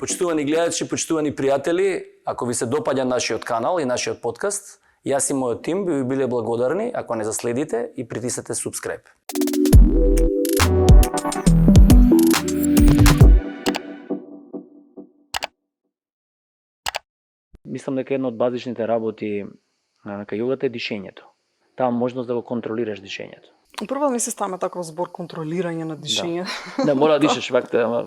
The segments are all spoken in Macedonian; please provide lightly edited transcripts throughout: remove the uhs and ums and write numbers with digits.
Почитувани гледачи, почитувани пријатели, ако ви се допаѓа нашиот канал и нашиот подкаст, јас и мојот тим би ви биле благодарни ако не заследите и притиснете subscribe. Мислам дека една од базичните работи на јогата е дишењето. Таа можност да го контролираш дишењето. Прво ми се стана таков збор контролирање на дишење. Да, мора да дишеш вакте, ама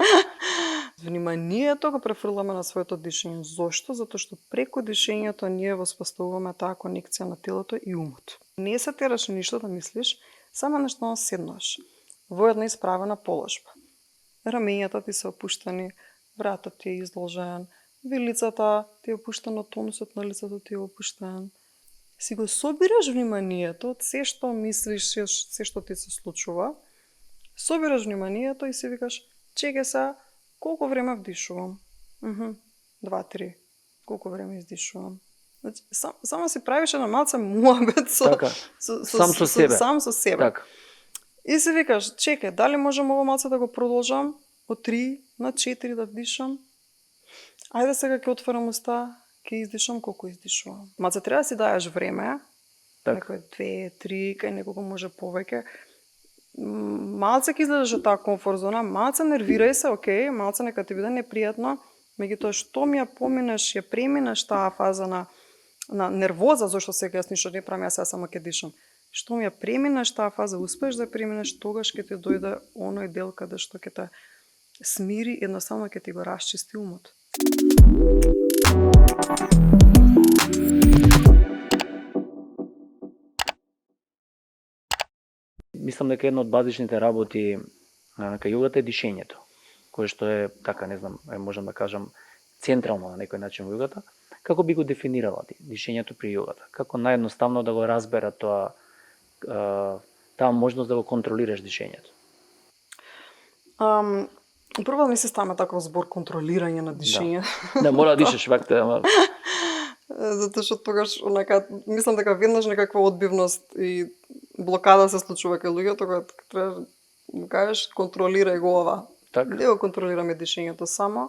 Вниманието го префрламе на своето дишење. Зошто? Затоа што преку дишењето ние воспоставуваме таа конекција на телото и умот. Не се тераш ништо да мислиш, само нешто седнаш во една исправена положба. Рамењата ти се опуштени, вратот ти е издолжен, вилицата ти е опуштена, тонусот на лицето ти е опуштен. Си го собираш вниманието од се што мислиш, се што ти се случува. Собираш вниманието и си викаш, чекај се, колку време вдишувам? 2-3. Колку време издишувам? Значи, само си правиш една малце муабет сам со себе. Сам со себе. Така. И си викаш, чекај, дали можам ово малце да го продолжам? Од 3 на 4 да вдишам? Ајде сега ќе отворам уста, ќе издишам, колку издишувам. Малце треба да си даеш време, некој 2-3, кај некого може повеќе. Малце ќе излезеш од таа комфорт зона, малце нервирај се, окей, малце нека ти биде непријатно, меѓутоа што ми ја поминеш, ја преминеш таа фаза на нервоза, зашто сега јас ништо не правам, јас само ќе дишам. Што ми ја преминеш таа фаза, успееш да преминеш, тогаш ќе ти дојде оној дел каде што ќе те смири, едноставно ќе ти го расчисти умот. Мислам дека една од базичните работи на јогата е дишењето, кое што е така, не знам, можам да кажам централно на некој начин во јогата. Како би го дефинирала ти дишењето при јогата? Како наједноставно да го разбера тоа, таа можност да го контролираш дишењето? Прво ми се стана таков збор контролирање на дишење. Да, мора да дишеш вакте, ама Затоа што тогаш мислам дека веднаш некаква одбивност и блокада се случува кај луѓето, кога треба да кажеш контролирај го ова. така. Не го контролираме дишењето само.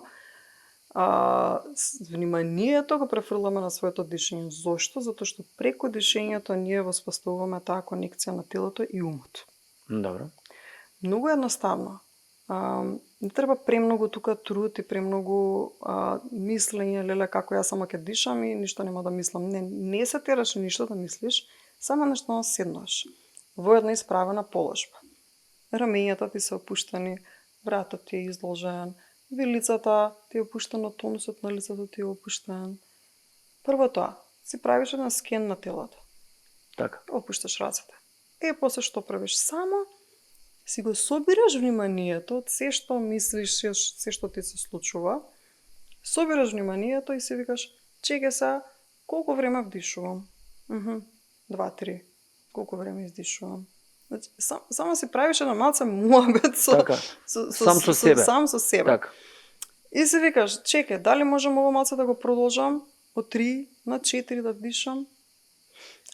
Вниманието го префрламе на своето дишење. Зошто? Затоа што преку дишењето ние воспоставуваме таа конекција на телото и умот. Добро. Многу едноставно. Не треба премногу тука труд и премногу мислење, леле како јас само ќе дишам и ништо нема да мислам. Не се тераш ништо да мислиш, само нешто седнаш во една исправена положба. Рамењата ти се опуштени, вратот ти е издолжен, вилицата ти е опуштена, тонусот на лицето ти е опуштен. Прво тоа, си правиш еден скен на телото. Така. Опушташ рацете. После што правиш? Само си го собираш вниманието од се што мислиш, се што ти се случува. Собираш вниманието и си викаш, чекај се, колку време вдишувам? 2-3. Колку време издишувам? Значи, само си правиш една малце муабет сам со себе. Сам со себе. Така. И си викаш, чекај, дали можам ово малце да го продолжам? Од 3 на 4 да вдишам?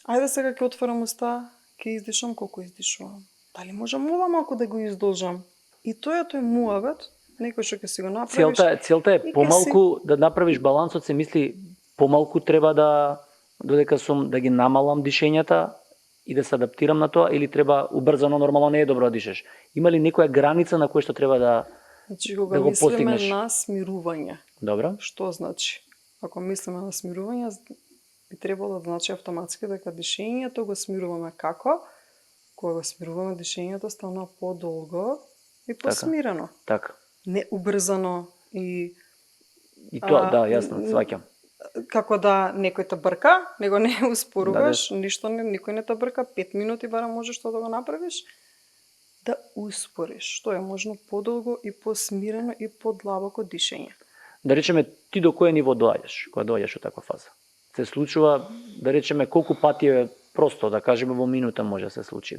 Ајде сега ќе отворам уста, ќе издишам, колку издишувам? Дали можам ова малку да го издолжам? И тој муабет, некој што ќе си го направиш. Целта е помалку да направиш балансот, се мисли помалку треба додека сум да ги намалам дишењата и да се адаптирам на тоа, или треба убрзано, нормално не е добро да дишеш. Има ли некоја граница на која што треба да Значи, кога го мислиме постигнеш? на смирување. Добро? Што значи? Ако мислиме на смирување, би требало да значи автоматски дека дишењето го смируваме како? Кога го смируваме, дишењето стана подолго и посмирено. Така. Не убрзано и тоа, да, јасно, сваќам. Како да некој те брка, него не успоруваш, ништо никој не те брка, 5 минути барем можеш тоа да го направиш. Да успориш, што е можно подолго и посмирено и подлабоко дишење. Да речеме, ти до кој ниво доаѓаш, кога доаѓаш од таква фаза? Се случува, да речеме, колку пати е просто, да кажеме, во минута може да се случи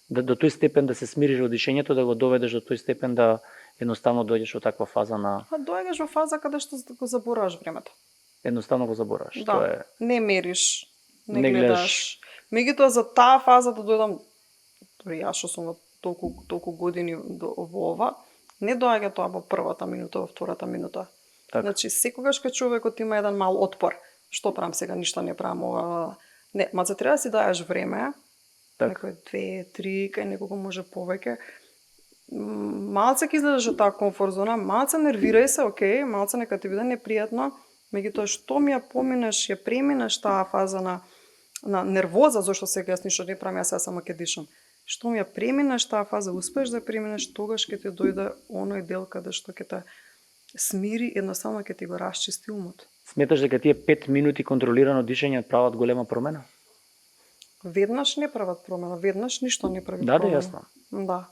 до тој степен да се смириш во дишењето, да го доведеш до тој степен да едноставно доаѓаш во таква фаза на... Доаѓаш во фаза каде што го забораваш времето. Едноставно го забораваш. Да, Тоа е... не мериш, не Не гледаш. Меѓутоа за таа фаза да дојдам, дори јас што сум толку години во ова, не доаѓа тоа во првата минута, во втората минута. Така. Значи, секогаш кога човекот има еден мал отпор, што правам сега, ништо не правам, не, маца треба да си даеш време, Така. некој 2-3, кај некого може повеќе. Малце ќе излезеш од таа комфорт зона, малце нервирај се, окей, малце нека ти биде непријатно, меѓутоа што ми ја поминеш, ја преминеш таа фаза на нервоза, зашто сега јас ништо не правам, јас само ќе дишам. Што ми ја преминеш таа фаза, успееш да преминеш, тогаш ќе ти дојде оној дел каде што ќе те смири, едноставно ќе ти го расчисти умот. Сметаш дека тие 5 минути контролирано дишење прават голема промена? Веднаш не прават промена, веднаш ништо не прави Да, промена. јасно. Да.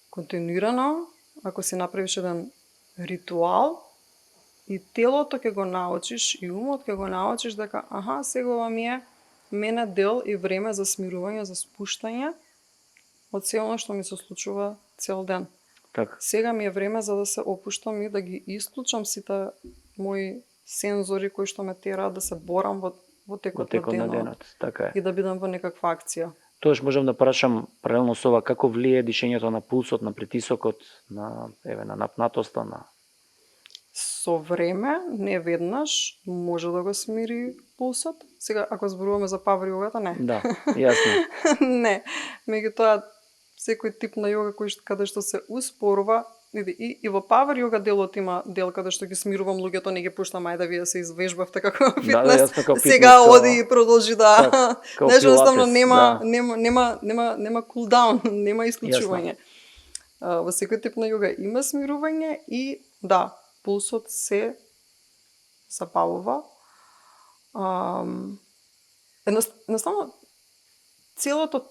Континуирано, ако си направиш еден ритуал, и телото ќе го научиш, и умот ќе го научиш дека, аха, сега ова ми е мене дел и време за смирување, за спуштање од се оно што ми се случува цел ден. Така. Сега ми е време за да се опуштам и да ги исклучам сите мои сензори кои што ме тераат да се борам во текот на денот. Така е. И да бидам во некаква акција. Тоаш можам да прашам паралелно со ова како влие дишењето на пулсот, на притисокот, на напнатоста, на Со време, не веднаш, може да го смири пулсот. Сега, ако зборуваме за павер јогата, не. Да, јасно. Не. Меѓутоа, секој тип на јога каде што се успорува, и во павер јога делот има дел каде што ги смирувам луѓето, не ги пуштам, ајде вие се извежбавте како фитнес. јасно, како Сега фитнес, оди и продолжи да. како Знаеш, едноставно пилатес, нема кулдаун, нема исклучување. Во секој тип на јога има смирување и да, пулсот се забавува. Едноставно, целото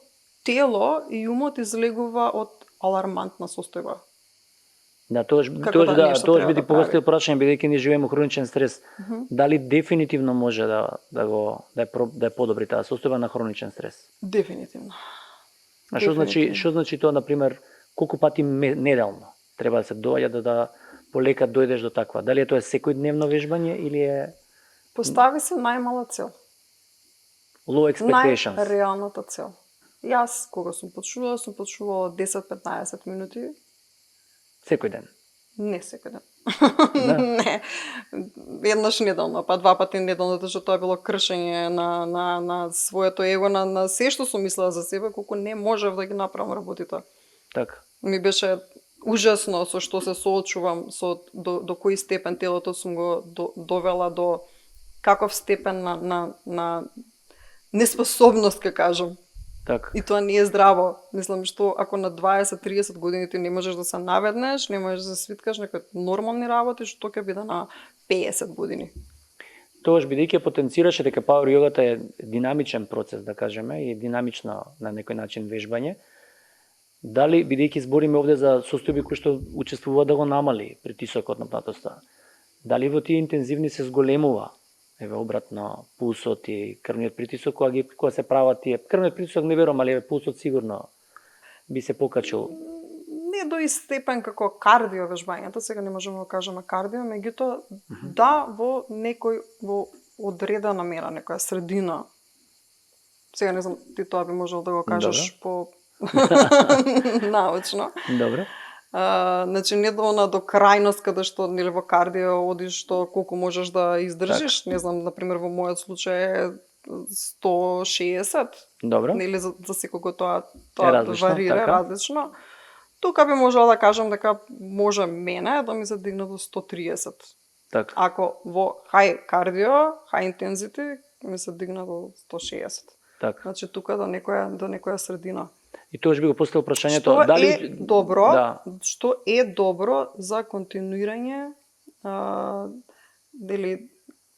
тело и умот излегува од алармантна состојба. Да, тоаш би ти поставил прашање, бидејќи ние живееме хроничен стрес. Дали дефинитивно може да е подобри таа состојба на хроничен стрес? Дефинитивно. А што значи тоа, например, колку пати неделно треба да се доаѓа да полека дојдеш до таква? Дали е тоа секојдневно вежбање или е Постави се најмала цел. low expectations? Најреалната цел. Јас кога сум почнувала 10-15 минути. Секој ден? Не секој ден. Да. Не. Еднаш неделно, па 2 пати неделно, затоа што тоа било кршење на своето его, на се што сум мислела за себе, колку не можев да ги направам работите. Така. Ми беше ужасно со што се соочувам, до кој степен телото сум го довела до каков степен на неспособност, ке кажам. Така. И тоа не е здраво. Мислам што ако на 20-30 години ти не можеш да се наведнеш, не можеш да се свиткаш некои нормални работи, што ќе биде на 50 години. Тоаш бидејќи потенцираше дека пауер јогата е динамичен процес, да кажеме, и динамична на некој начин вежбање, дали бидејќи збориме овде за состојби кои што учествуваат да го намали притисокот на напнатоста, дали во тие интензивни се зголемува обратно пулсот и крвниот притисок кога се прават тие крвниот притисок не верувам, али пулсот сигурно би се покачил. Не до степен како кардио вежбањето, сега не можеме да кажеме кардио, меѓутоа да во одредена мера, некоја средина. Сега не знам, ти тоа би можел да го кажеш по научно. Добро. Значи не до крајност каде што нели во кардио одиш што колку можеш да издржиш, не знам, например во мојот случај е 160. Добро. Нели за секого тоа различно, варира така. различно. Тука би можела да кажам дека може мене да ми се дигне до 130. Така. Ако во high кардио, high intensity ми се дигне до 160. Така. Значи тука до некоја средина. И тоаш би го поставил прашањето Што дали е добро, да. што е добро за континуирање дали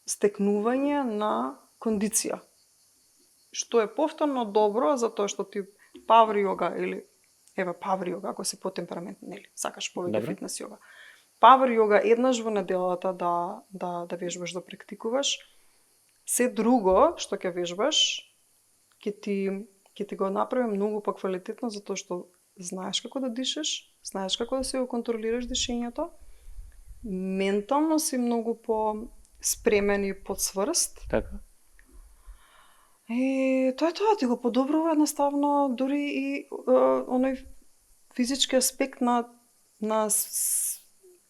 стекнување на кондиција. Што е повторно добро затоа што ти павер јога или павер јога ако си по темперамент, нели, сакаш повеќе фитнес јога. Павер јога еднаш во неделата да вежбаш, да практикуваш. Се друго што ќе вежбаш ќе ти го направи многу поквалитетно затоа што знаеш како да дишеш, знаеш како да си го контролираш дишењето. Ментално си многу по спремен и подсврст. Така. Тоа ти го подобрува едноставно дури и оној физички аспект на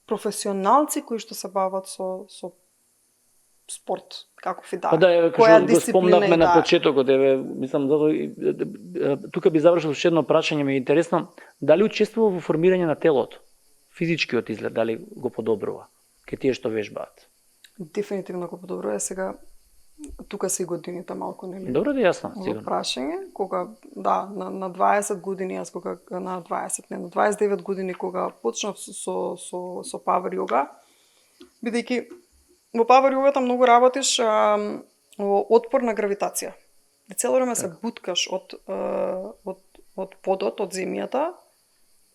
професионалци кои што се бават со спорт, каков и да. Па да, еве, која го дисциплина спомнавме и на да. почетокот, еве, мислам, тука би завршил со едно прашање, ми е интересно, дали учествува во формирање на телото? Физичкиот изглед, дали го подобрува? Ке тие што вежбаат? Дефинитивно го подобрува. Сега, тука се и годините малку, нели? Добро да јасно, Во сигурно. прашање, кога, да, на 20 години, јас кога, на 29 години, кога почнав со Power Yoga, бидејќи во Power Yogата многу работиш во отпор на гравитација. И цело време се буткаш од подот, од земјата,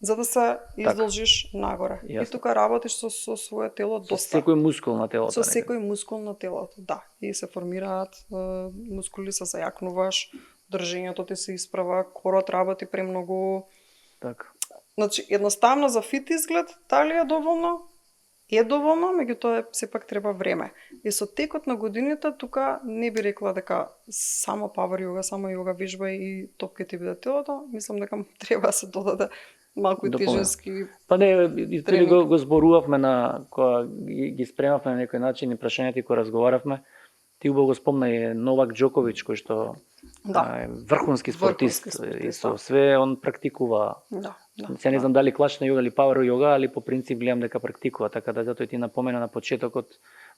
за да се издолжиш нагоре. Јасно. И тука работиш со свое тело Со доста. секој мускул на телото. Со секој мускул на телото, да. И се формираат мускули, се зајакнуваш, држењето ти се исправа, корот работи премногу. Така. Значи, едноставно за фит изглед, дали е доволно? Е доволно, меѓутоа сепак треба време. И со текот на годините, тука не би рекла дека само Power Yoga, само йога вежба и топ ке ти биде телото. Мислам дека треба да се додаде малку и тежески. Па не, и тренинг. го зборувавме на кога ги спремавме на некој начин и прашањата и кога разговаравме. Ти убаво го спомна и Новак Џоковиќ кој што Да. е врхунски спортист и со све он практикува. Да, да. Се не знам дали класична јога или Power Yoga, али по принцип гледам дека практикува, така да затоа ти напомена на почетокот,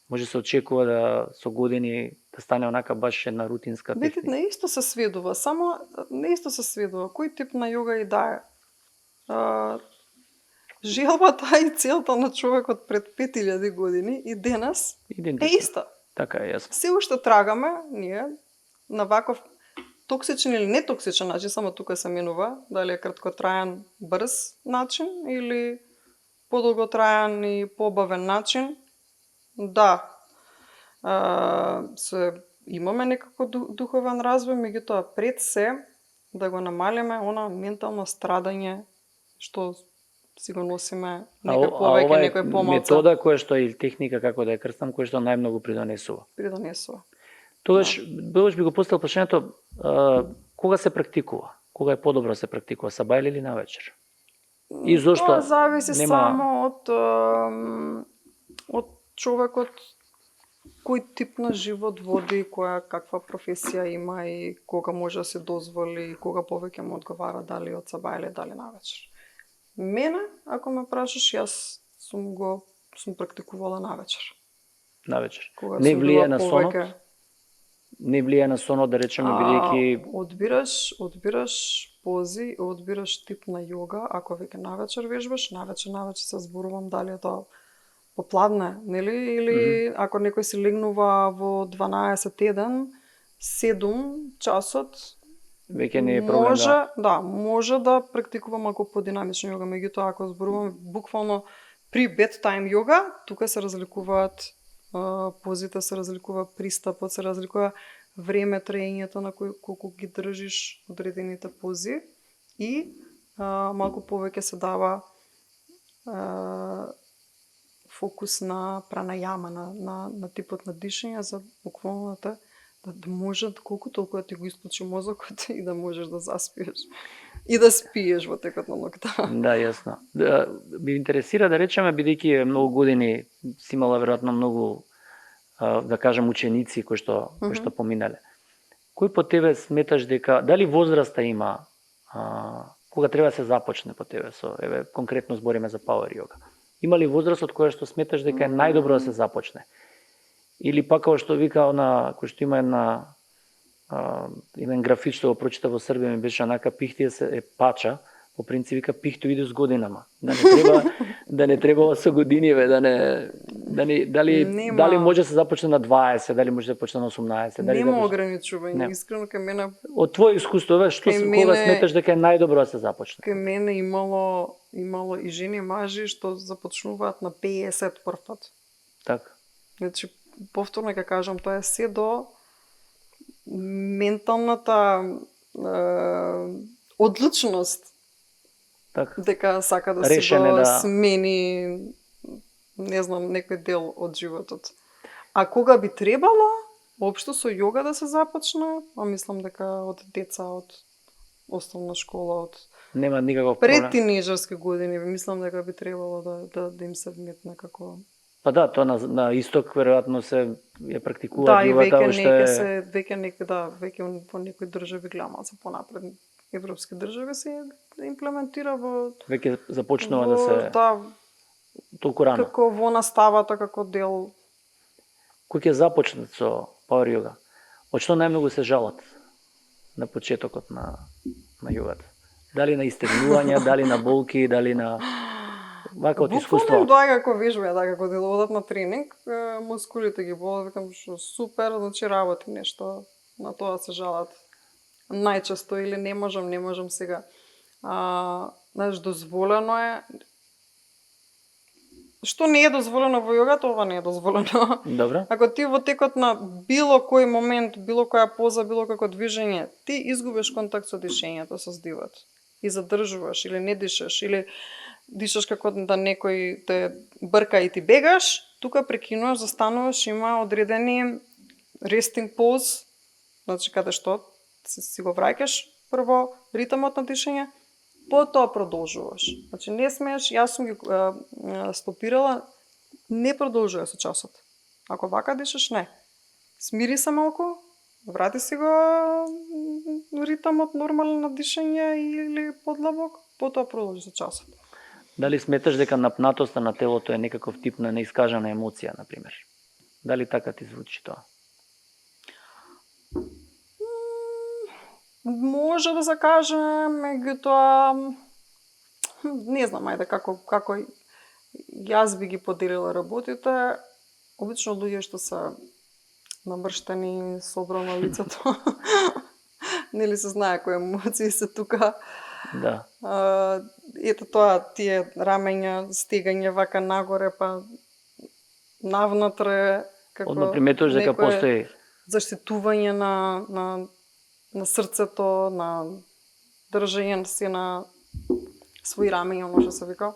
може се очекува да со години да стане онака баш една рутинска Видите, техника. не исто се сведува, само не исто се сведува. Кој тип на јога и да е? Желбата и целта на човекот пред 5000 години и денес е Идентична. иста. Така е, јасно. Се уште трагаме ние на ваков токсичен или нетоксичен начин, само тука се менува, дали е краткотраен, брз начин или подолготраен и побавен начин. Да, имаме некако духовен развој, меѓутоа пред се да го намалиме она ментално страдање што си го носиме некој повеќе, некој помалку. Метода која што или техника како да ја крстам, која што најмногу придонесува. Тогаш би го поставил прашањето, кога се практикува? Кога е подобро се практикува, сабајле или навечер? И зошто? Тоа зависи само од човекот, кој тип на живот води, каква професија има и кога може да се дозволи и кога повеќе му одговара дали од сабајле, дали навечер. Мене, ако ме прашаш, јас сум практикувала навечер. Навечер. Кога Не сум влие била на сонот? повеќе. Не влие на сонот, да речеме, бидејќи Одбираш пози, одбираш тип на јога, ако веќе навечер вежбаш, навечер се зборувам дали е тоа попладне, нели? Или ако некој си легнува во 12:01, 7 часот, веќе не е проблем. Може да практикува малку подинамична јога, меѓутоа ако зборуваме буквално при bedtime јога, тука се разликуваат позите, се разликува пристапот, се разликува време, траењето на колку ги држиш одредените пози и малку повеќе се дава фокус на пранајама, на типот на дишење за буквално да може колку толку да ти го исклучи мозокот и да можеш да заспиеш. И да спиеш во текот на ноќта. Да, јасно. Би интересира да речеме, бидејќи многу години си имала веројатно многу, да кажем, ученици кои што поминале. Кој по тебе сметаш дека, дали возраста има, кога треба да се започне по тебе со, еве, конкретно збориме за Power Yoga. Има ли возраст од која што сметаш дека е најдобро да се започне? Или пак како што вика кој што има еден графит што го прочита во Србија, ми беше онака пихтија се е пача, по принцип вика пихту иде с годинама. Да не треба со годиниве, дали може да се започне на 20, дали може да се почне на 18, Нема ограничување, искрено кај мене. Од твое искуство, кога сметаш дека е најдобро да се започне? Кај мене имало и жени и мажи што започнуваат на 50 прв пат. Така. Значи, повторно ќе кажам, тоа е се до менталната одлучност. Так. Дека сака да Решене се го да смени, не знам, некој дел од животот. А кога би требало, општо со јога да се започне, мислам дека од деца, од основна школа, од Нема никаков Пред проблем. тинејџерски години мислам дека би требало да им се вметне како. Па да, тоа на исток веројатно се ја практикуваат Да, и јогата веќе во некои држави гледам, се понапред европски држави се имплементира веќе започнува да се толку рано. како во наставата како дел. Кој ќе започнат со Power Yoga? Од што најмногу се жалат на почетокот на јогата? Дали на истегнувања, дали на болки, дали на вака од искуство? Буквално доаѓа како вежба, како дел одат на тренинг, мускулите ги болат, викам што супер, значи работи нешто, на тоа се жалат. Најчесто или не можам сега. Знаеш, дозволено е. Што не е дозволено во јогата, ова не е дозволено. Добро. Ако ти во текот на било кој момент, било која поза, било како движење, ти изгубиш контакт со дишењето, со здивот. И задржуваш, или не дишаш, или дишаш како да некој те брка и ти бегаш, тука прекинуваш, застануваш, има одредени resting pose, значи каде што си го враќаш прво ритмот на дишење, потоа продолжуваш. Значи не смееш, јас сум ги стопирала, не продолжувај со часот. Ако вака дишаш, не. Смири се малку, врати си го ритмот нормален на дишење или подлабок, потоа продолжи со часот. Дали сметаш дека напнатоста на телото е некаков тип на неискажана емоција, на пример? Дали така ти звучи тоа? Може да се каже, меѓутоа не знам ајде како јас би ги поделила работите. Обично луѓе што се намрштени, собрано на лицето. Нели се знае кои емоции се тука. Да. Ето тоа, тие рамења, стегање вака нагоре, па навнатре, како Одма приметуваш дека постои заштитување на срцето, на држање се на своји рамења, оно што се вика.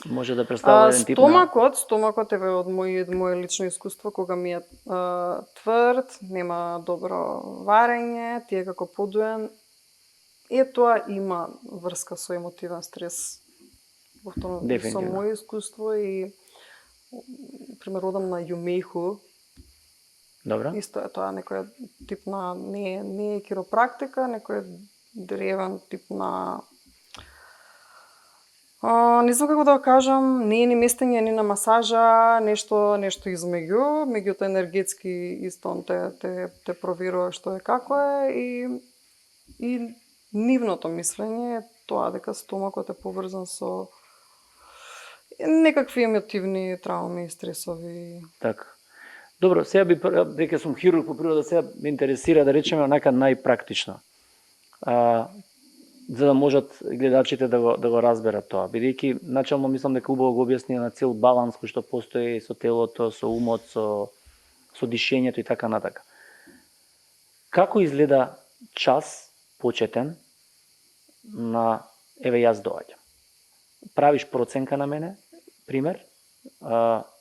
може да представува еден тип на... Стомакот е од моје лично искуство, кога ми е тврд, нема добро варење, ти е како подуен. Тоа има врска со емотивен стрес. Со моје искуство и пример одам на Јумејху. Добро. Исто е тоа некој тип на не е киропрактика, некој древен тип на не знам како да го кажам, не е ни местење, ни на масажа, нешто измеѓу, меѓуто енергетски исто он те проверува што е како е и нивното мислење е тоа дека стомакот е поврзан со некакви емотивни травми и стресови. Така. Добро, сега дека сум хирург по природа, сега ме интересира да речеме онака најпрактично. За да можат гледачите да го разберат тоа. Бидејќи начално мислам дека убаво го објасни на цел баланс кој што постои со телото, со умот, со дишењето и така натака. Како изгледа час почетен на еве јас доаѓам. Правиш проценка на мене, пример,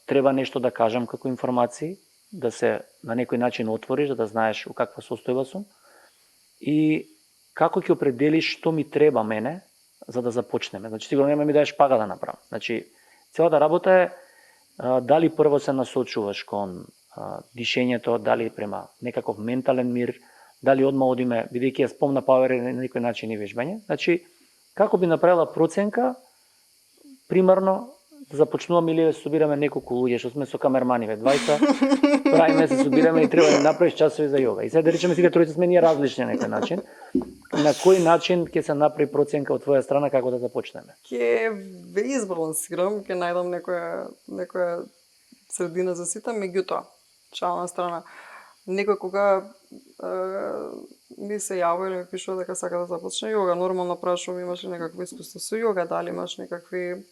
треба нешто да кажам како информации, да се на некој начин отвориш, да знаеш у каква состојба сум и како ќе определиш што ми треба мене за да започнеме. Значи сигурно нема ми даеш пага да направам. Значи целата работа е дали прво се насочуваш кон дишењето, дали према некаков ментален мир, дали одма одиме, бидејќи ја спомна Power на некој начин и вежбање. Значи како би направила проценка примерно да започнуваме или да се собираме неколку луѓе, што сме со камерманиве, 20, правиме се собираме и треба да направиш часови за јога. И сега да речеме сите тројца сме ние различни на некој начин. На кој начин ќе се направи проценка од твоја страна како да започнеме? Ќе ве избалансирам, ќе најдам некоја средина за сите, меѓутоа, шална страна. Некој кога ми се јавува или ми пишува дека сака да започне јога, нормално прашувам имаш ли некакво искуство со јога, дали имаш некакви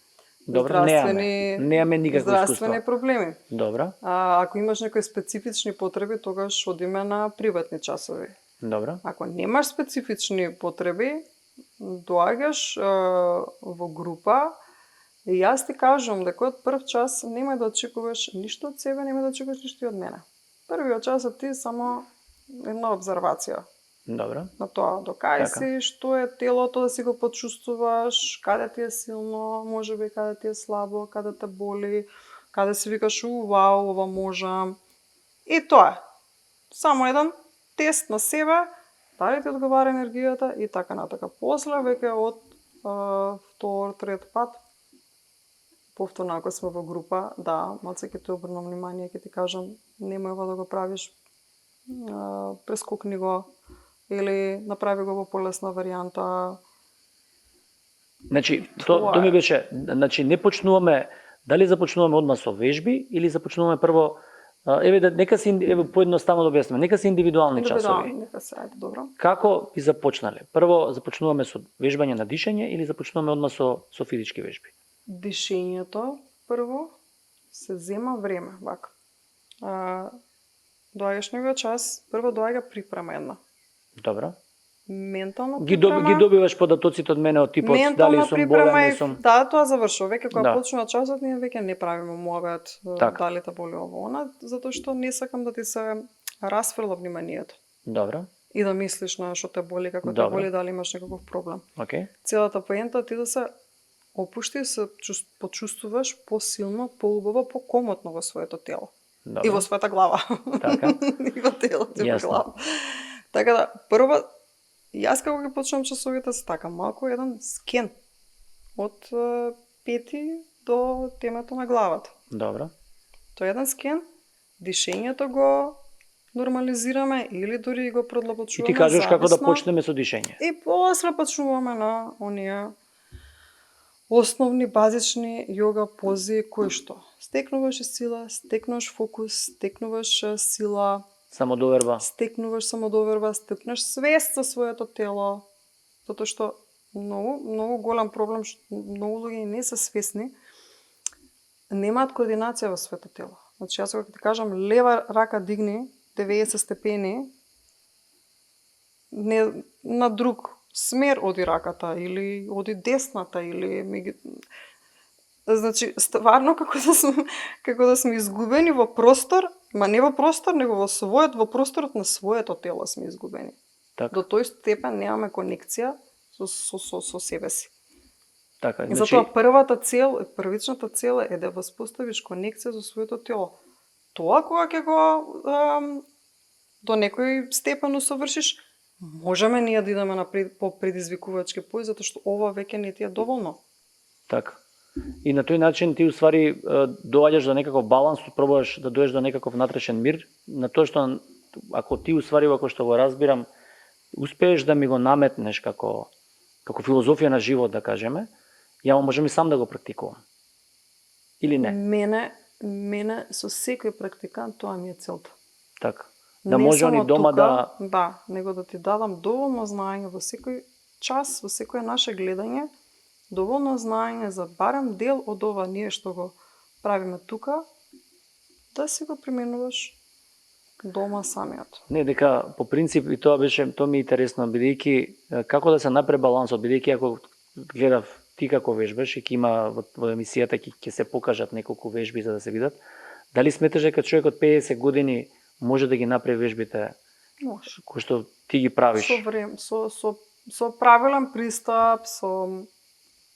неаме никакво здравствени проблеми. Добро. Ако имаш некои специфични потреби, тогаш одиме на приватни часови. Добро. Ако немаш специфични потреби, доаѓаш во група и јас ти кажувам дека од прв час нема да очекуваш ништо од себе, нема да очекуваш ништо од мене. Првиот час е ти само една обзервација. Добро. на тоа, до кај Така. си, што е телото, да си го почувствуваш, каде ти е силно, можеби каде ти е слабо, каде те боли, каде си викаш, вау, ова можам. И тоа е. Само еден тест на себе, дали ти одговара енергијата и така натака. После, веќе од втор, трет пат, повторно ако сме во група, да, малце ќе ти обрнам внимание, ќе ти кажам, немој ова да го правиш, прескокни го, или направи го во полесна варијанта. Значи, Тоа тоа ми е. беше, значи не почнуваме, дали започнуваме одма со вежби или започнуваме прво нека се поедноставно да објасниме, нека се индивидуални часови. Нека се, ајде, добро. Како би започнале? Прво започнуваме со вежбање на дишење или започнуваме одма со физички вежби? Дишењето прво се зема време, вака. Доаѓаш неговиот час, прво доаѓа припрема една. Добро. Ментална Ги припрема. добиваш податоците од мене од типот дали Ментална сум припрема болен, и не сум. да, тоа завршува. Веќе кога Да. почнува часот, ние веќе не правиме муабет Така. дали те боли ово она, затоа што не сакам да ти се расфрла вниманието Добро. и да мислиш на што те боли, како те Добро. боли, дали имаш некаков проблем. Океј. Целата поента ти да се опушти, се почувствуваш посилно, поубаво, покомотно во своето тело. Добро. И во својата глава. Така. И во телото, и во Јасно. глава. Така да, прво, јас како ги почнам часовите се така, малку еден скен од пети до темето на главата. Добро. Тоа е еден скен, дишењето го нормализираме или дури го И продлабочуваме. ти кажеш како да зависно. почнеме со дишење. И после почнуваме на оние основни, базични йога пози кои што стекнуваш сила, стекнуваш фокус, стекнуваш сила, Самодоверба. стекнуваш самодоверба, стекнуваш свест за своето тело, затоа што многу голем проблем, многу луѓе не се свесни, немаат координација во своето тело. Значи, јас кога ти кажам лева рака дигни 90 степени, не на друг смер оди раката, или оди десната, или значи, стварно како да сме изгубени во простор, ма не во простор, него во просторот на своето тело сме изгубени. Така. До тој степен немаме конекција со себе си. Така. И Значи, затоа првичната цел е да воспоставиш конекција со своето тело. Тоа кога ќе го до некој степен усовршиш, можеме ние да идеме на по предизвикувачки пој, затоа што ова веќе не ти е доволно. така. И на тој начин ти уствари доаѓаш до некаков баланс, пробуваш да дојдеш до некаков внатрешен мир, на тоа што ако ти уствари како што го разбирам, успееш да ми го наметнеш како филозофија на живот, да кажеме, ја можам и сам да го практикувам. Или не? Мене со секој практикант тоа ми е целта. Така. Да Не може они само дома тука, да, него да ти дадам доволно знаење во секој час, во секое наше гледање, доволно знаење за барем дел од ова ние што го правиме тука, да си го применуваш дома самиот. Не, дека по принцип и тоа ми е интересно, бидејќи како да се направи балансот, бидејќи ако гледав ти како вежбаш и ќе има во емисијата ќе се покажат неколку вежби за да се видат, дали сметаш дека човек од 50 години може да ги направи вежбите Може. кои што ти ги правиш? Со време, со правилен пристап, со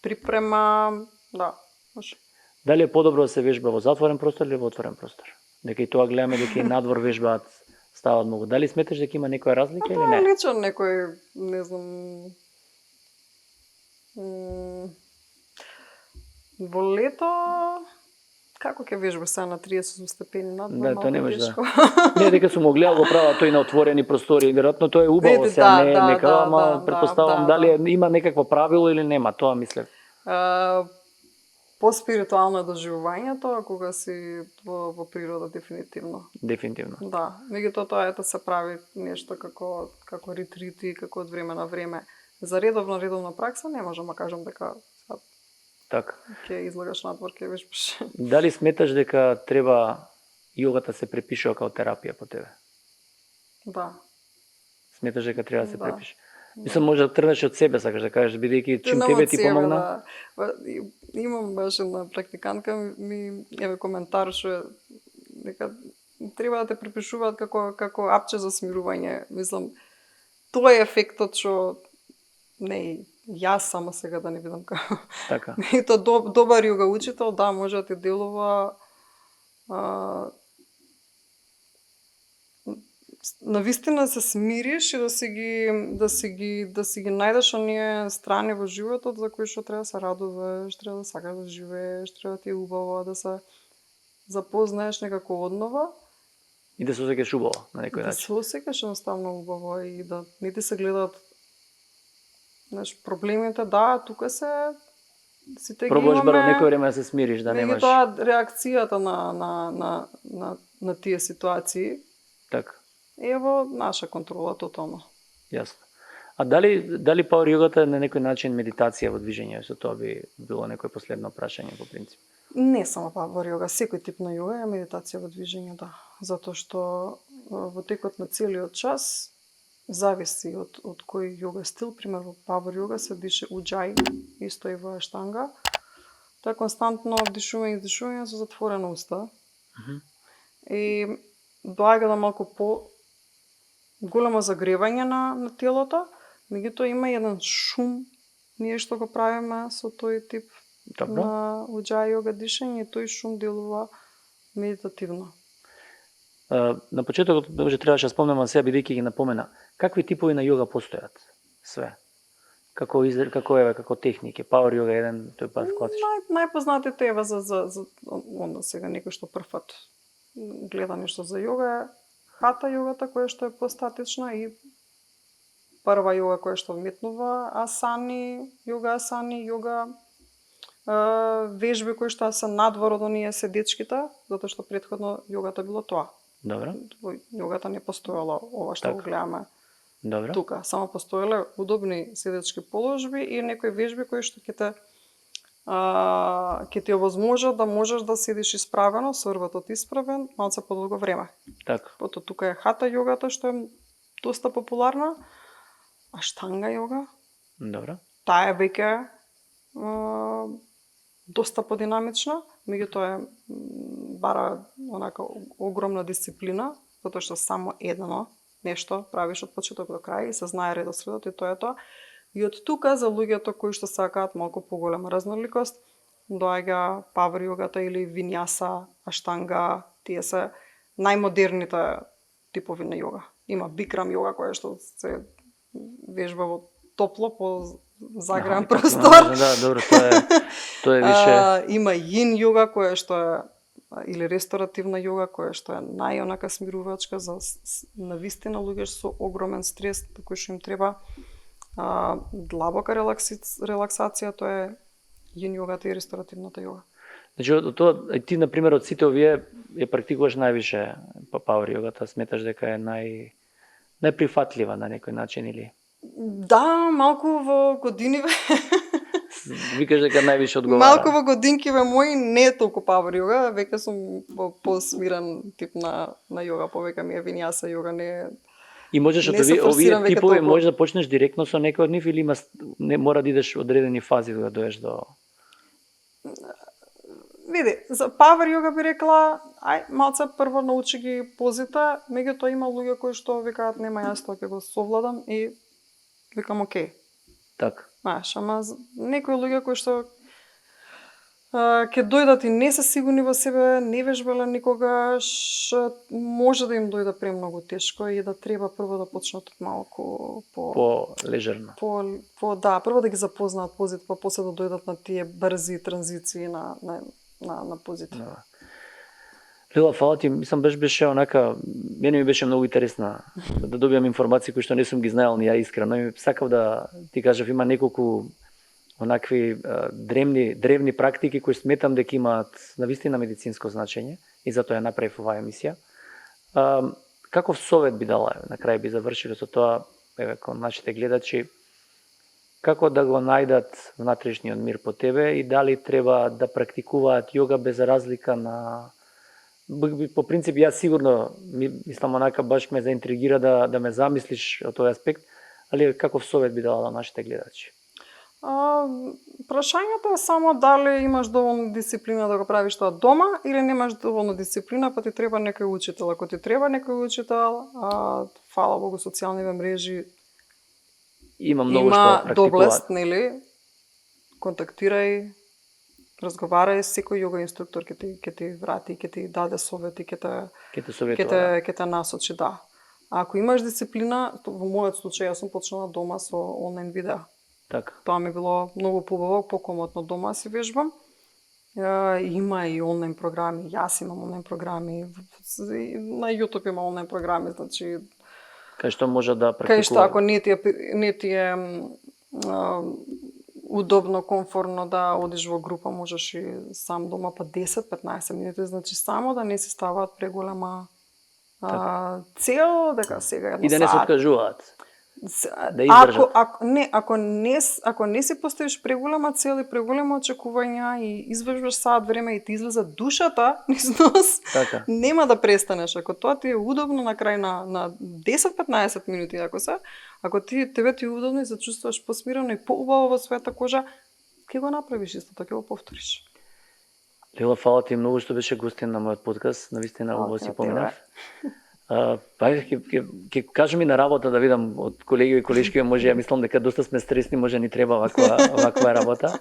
припрема, да, може. Дали е подобро да се вежба во затворен простор или во отворен простор? Дека и тоа гледаме дека и надвор вежбаат стават многу. Дали сметаш дека има некоја разлика или не? Лично некој, не знам, во лето, како ќе вежбаш сега на 30 степени надвор, Да, малку тоа не може да. тешко. Не, дека сум го гледал го прават тој на отворени простори, веројатно тоа е убаво Види, сега, да, не да, нека, да, ама да, претпоставам да, дали има некакво правило или нема, тоа мислев. По-спиритуално е доживувањето, а кога си во природа дефинитивно. Дефинитивно. Да, меѓутоа тоа ето се прави нешто како ретрити, како од време на време. За редовна пракса не можам да кажам дека Така. ќе излагаш надвор, ќе вежбаш. Дали сметаш дека треба јогата се препишува како терапија по тебе? Да. Сметаш дека треба да се Да. препише? Мислам, може да тргнеш од себе, сакаш да кажеш, бидејќи чим Тргнам тебе од ти себе, помогна. Да. Имам баш една практикантка ми еве коментар што е дека треба да те препишуваат како апче за смирување. Мислам, тоа е ефектот што не јас само сега да не бидам како. Така. И то добар јога учител, да, може да ти делува навистина се смириш и да си ги најдеш оние страни во животот за кои што треба да се радуваш, треба да сакаш да живееш, треба да ти е убаво, да се запознаеш некако однова. И да се осеќаш убаво на некој Да начин. се осеќаш едноставно убаво и да не ти се гледаат проблемите, да, тука се сите ги Пробуваш имаме. барем некој време да се смириш, да немаш. Меѓутоа реакцијата на тие ситуации Така. е во наша контрола тотално. Јасно. А дали пауер јогата е на некој начин медитација во движење? Со тоа би било некој последно прашање по принцип. Не само пауер јога, секој тип на јога е медитација во движење, да. Затоа што во текот на целиот час зависи од кој јога стил, пример во пауер јога се дише уџај, исто и во аштанга. Тоа е константно вдишување и издишување со затворена уста. И доаѓа да малку по големо загревање на телото, меѓутоа има еден шум, ние што го правиме со тој тип Добро. на уџај јога дишење, и тој шум делува медитативно. На почетокот може требаше да спомнам, а сега бидејќи ги напомена, какви типови на јога постојат? Све. Како техники, пауер јога еден, тој пат класичен. Најпознатите ева за онда сега некој што првпат гледа нешто за јога е хата јогата која што е постатична и прва јога која што вметнува асани, јога вежби кои што се надвор од оние седечките, затоа што претходно јогата било тоа. Добро. Во јогата не постоело ова што го гледаме Добро. тука, само постоеле удобни седечки положби и некои вежби кои што ќе ти овозможат да можеш да седиш исправено, со рвотот исправен, малце подолго време. Така. Пото тука е хата јогата што е доста популарна, аштанга јога, Добро. таа е веќе доста подинамична, меѓутоа бара онака огромна дисциплина, затоа што само едно нешто правиш од почеток до крај и се знае редосредот и тоа е тоа. И од тука за луѓето кои што сакаат малку поголема разноликост, доаѓа пауер јогата или винјаса, аштанга, тие се најмодерните типови на јога. Има бикрам јога која што се вежба во топло по загреан простор. Да, добро, тоа е више. Има јин јога која што е или ресторативна јога која што е најонака смирувачка за навистина луѓе со огромен стрес кој што им треба длабока релаксација, тоа е јин јогата и ресторативната јога. Значи, од тоа, ти, например, од сите овие ја практикуваш највише пауер јогата, сметаш дека е најприфатлива на некој начин или? Да, малку во годиниве. Викаш дека највише одговара. Малку во годинкиве мои не е толку пауер јога, веќе сум посмирен тип на јога, повеќе ми е винјаса јога, не И можеш од овие типови можеш да почнеш директно со некој од нив или не мора да идеш одредени фази да доеш до. Види, за пауер јога би рекла, малце прво научи ги позите, меѓутоа има луѓе кои што викаат нема јас тоа ќе го совладам и викам окей. Така. Знаеш, ама некои луѓе кои што ќе дојдат и не се сигурни во себе, не вежбале никогаш, може да им дојде премногу тешко и да треба прво да почнат малку по-лежерно. Да, прво да ги запознаат позит, па после да дојдат на тие брзи транзиции на позит. Да. Лила, фала ти, мислам беше онака, мене ми беше многу интересна да добиам информации кои што не сум ги знаел ни ја искрено и сакав да ти кажав има неколку онакви древни практики кои сметам дека имаат навистина медицинско значење и затоа ја направив оваа емисија. Каков совет би дала, на крај би завршиле со тоа, еве кон нашите гледачи, како да го најдат внатрешниот мир по тебе и дали треба да практикуваат јога без разлика на. По принцип, јас сигурно, мислам онака, баш ме заинтригира да ме замислиш од тој аспект, али каков совет би дала на нашите гледачи? Прашањето е само дали имаш доволно дисциплина да го правиш тоа дома или немаш доволно дисциплина, па ти треба некој учител. Ако ти треба некој учител, фала Богу, социјалните мрежи Има многу Има што практикуваат. доблест, нели? Контактирај, разговарај, секој йога инструктор ќе ти врати, ќе ти даде совети, ќе Ќе те советува. те насочи, да. А ако имаш дисциплина, во мојот случај јас сум почнала дома со онлайн видеа. Така. Тоа ми било многу побаво, покомотно дома си вежбам. Има и онлайн програми, јас имам онлайн програми, на YouTube има онлайн програми, значи Кај што може да практикува. кај што ако не ти е удобно, комфортно да одиш во група, можеш и сам дома па 10-15 минути, значи само да не си ставаат преголема цел, дека сега едно И да не се саат. откажуваат. Да издржат. Ако не си поставиш преголема цел и преголема очекувања и извежбаш саат време и ти излезе душата низ нос, Така. нема да престанеш. Ако тоа ти е удобно на крај на 10-15 минути, ако тебе ти е удобно и се чувствуваш посмирено и поубаво во својата кожа, ќе го направиш истото, ќе го повториш. Лела, фала ти многу што беше гостин на мојот подкаст, навистина Фала убаво ти си на поминав. Ќе кажам и на работа да видам од колеги и колешки, може ја мислам дека доста сме стресни, може ни треба ваква работа.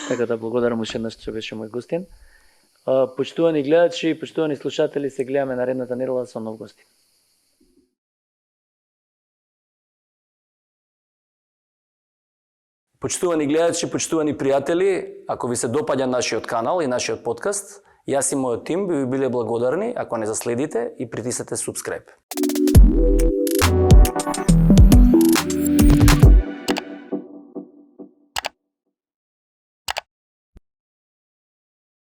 Така да благодарам уште еднаш што беше мој гостин. Почитувани гледачи, почитувани слушатели, се гледаме наредната недела со нов гостин. Почитувани гледачи, почитувани пријатели, ако ви се допаѓа нашиот канал и нашиот подкаст, јас и мојот тим би ви биле благодарни ако не заследите и притиснете subscribe.